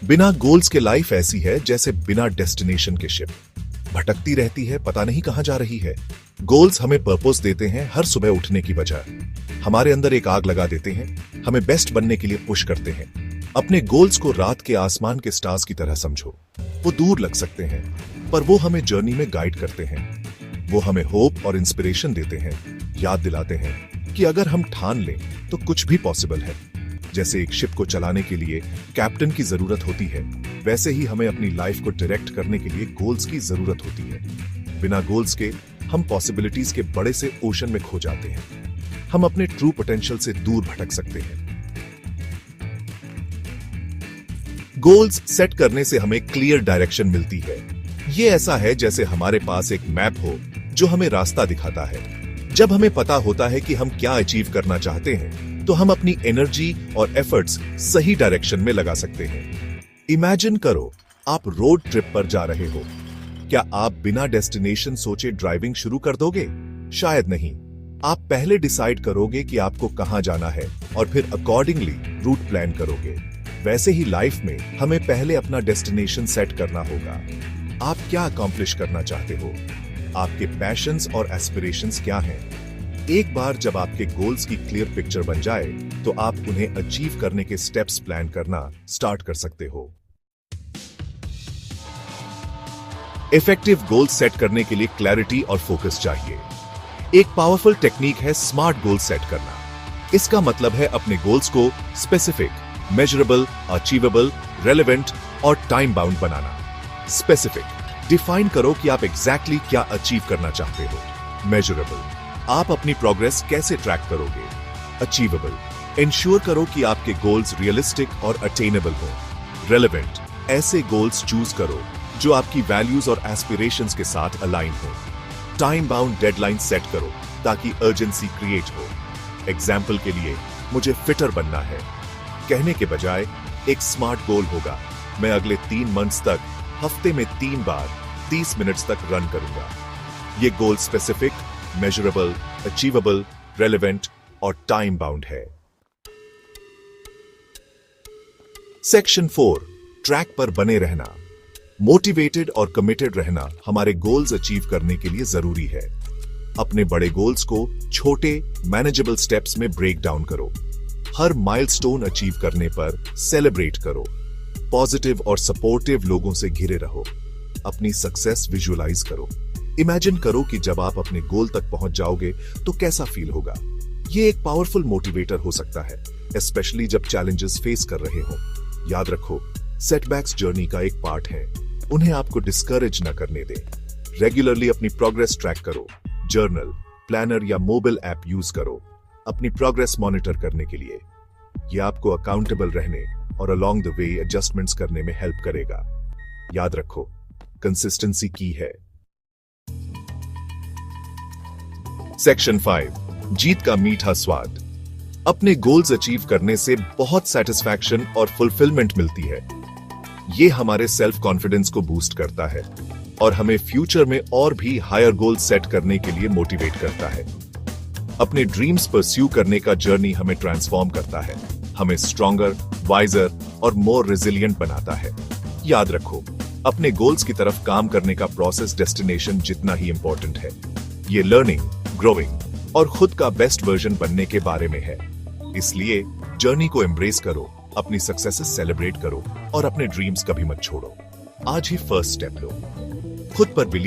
बिना गोल्स के लाइफ ऐसी है जैसे बिना डेस्टिनेशन के शिप भटकती रहती है, पता नहीं कहां जा रही है। गोल्स हमें पर्पस देते हैं, हर सुबह उठने की वजह हमारे अंदर एक आग लगा देते हैं, हमें बेस्ट बनने के लिए पुश करते हैं। अपने गोल्स को रात के आसमान के स्टार्स की तरह समझो। वो दूर लग सकते हैं, पर वो हमें जर्नी में गाइड करते हैं। वो हमें होप और इंस्पिरेशन देते हैं, याद दिलाते हैं कि अगर हम ठान लें तो कुछ भी पॉसिबल है। जैसे एक शिप को चलाने के लिए कैप्टन की जरूरत होती है, वैसे ही हमें अपनी लाइफ को डायरेक्ट करने के लिए गोल्स की जरूरत होती है। बिना गोल्स के हम पॉसिबिलिटीज के बड़े से ओशन में खो जाते हैं। हम अपने ट्रू पोटेंशियल से दूर भटक सकते हैं। गोल्स सेट करने से हमें क्लियर डायरेक्शन मिलती है। ये ऐसा है जैसे हमारे पास एक मैप हो जो हमें रास्ता दिखाता है। जब हमें पता होता है कि हम क्या अचीव करना चाहते हैं, तो हम अपनी एनर्जी और एफर्ट्स सही डायरेक्शन में लगा सकते हैं। इमेजिन करो आप रोड ट्रिप पर जा रहे हो। क्या आप बिना डेस्टिनेशन सोचे ड्राइविंग शुरू कर दोगे? शायद नहीं। आप पहले डिसाइड करोगे कि आपको कहां जाना है और फिर अकॉर्डिंगली रूट प्लान करोगे। वैसे ही लाइफ में हमें पहले अपना डेस्टिनेशन सेट करना होगा। आप क्या अकॉम्प्लिश करना चाहते हो? आपके पैशंस और एस्पिरेशंस क्या हैं? एक बार जब आपके गोल्स की क्लियर पिक्चर बन जाए, तो आप उन्हें अचीव करने के स्टेप्स प्लान करना स्टार्ट कर सकते हो। इफेक्टिव गोल सेट करने के लिए क्लैरिटी और फोकस चाहिए। एक पावरफुल टेक्निक है स्मार्ट गोल सेट करना। इसका मतलब है अपने गोल्स को स्पेसिफिक, मेजरेबल, अचीवेबल, रेलेवेंट और टाइम बाउंड बनाना। स्पेसिफिक, डिफाइन करो कि आप एग्जैक्टली क्या अचीव करना चाहते हो। मेजरेबल, आप अपनी प्रोग्रेस कैसे ट्रैक करोगे। अचीवेबल, इंश्योर करो कि आपके गोल्स रियलिस्टिक और अटेनेबल हो। रेलेवेंट, ऐसे गोल्स चूज करो जो आपकी वैल्यूज और एस्पिरेशंस के साथ अलाइन हो। टाइम बाउंड डेडलाइन सेट करो ताकि अर्जेंसी क्रिएट हो। एग्जाम्पल के लिए, मुझे फिटर बनना है कहने के बजाय एक स्मार्ट गोल होगा, मैं अगले 3 मंथ्स तक हफ्ते में 3 बार 30 मिनट्स तक रन करूंगा। ये गोल स्पेसिफिक, मेजरेबल, अचीवेबल, रेलेवेंट और टाइम बाउंड है। सेक्शन 4, ट्रैक पर बने रहना। मोटिवेटेड और कमिटेड रहना हमारे गोल्स अचीव करने के लिए जरूरी है। अपने बड़े गोल्स को छोटे मैनेजेबल स्टेप्स में ब्रेक डाउन करो। हर माइलस्टोन अचीव करने पर सेलिब्रेट करो। पॉजिटिव और सपोर्टिव लोगों से घिरे रहो। अपनी सक्सेस विजुअलाइज करो। इमेजिन करो कि जब आप अपने गोल तक पहुंच जाओगे तो कैसा फील होगा। ये एक पावरफुल मोटिवेटर हो सकता है, स्पेशली जब चैलेंजेस फेस कर रहे हो। याद रखो, सेटबैक्स जर्नी का एक पार्ट है, उन्हें आपको डिस्करेज न करने दें। रेगुलरली अपनी प्रोग्रेस ट्रैक करो। जर्नल, प्लानर या मोबाइल ऐप यूज करो अपनी प्रोग्रेस मॉनिटर करने के लिए। यह आपको अकाउंटेबल रहने और अलोंग द वे एडजस्टमेंट्स करने में हेल्प करेगा। याद रखो, कंसिस्टेंसी की है। सेक्शन 5, जीत का मीठा स्वाद। अपने गोल्स अचीव करने से बहुत सेटिस्फैक्शन और फुलफिलमेंट मिलती है। यह हमारे सेल्फ कॉन्फिडेंस को बूस्ट करता है और हमें फ्यूचर में और भी हायर गोल सेट करने के लिए मोटिवेट करता है। अपने ड्रीम्स परस्यू करने का जर्नी हमें ट्रांसफॉर्म करता है, हमें स्ट्रॉन्गर, वाइजर और मोर रेजिलिएंट बनाता है। याद रखो, अपने गोल्स की तरफ काम करने का प्रोसेस डेस्टिनेशन जितना ही इंपॉर्टेंट है। ये लर्निंग, ग्रोइंग और खुद का बेस्ट वर्जन बनने के बारे में है। इसलिए जर्नी को एम्ब्रेस करो, अपनी सक्सेसेस सेलिब्रेट करो और अपने ड्रीम्स कभी मत छोड़ो। आज ही फर्स्ट स्टेप लो। खुद पर बिलीव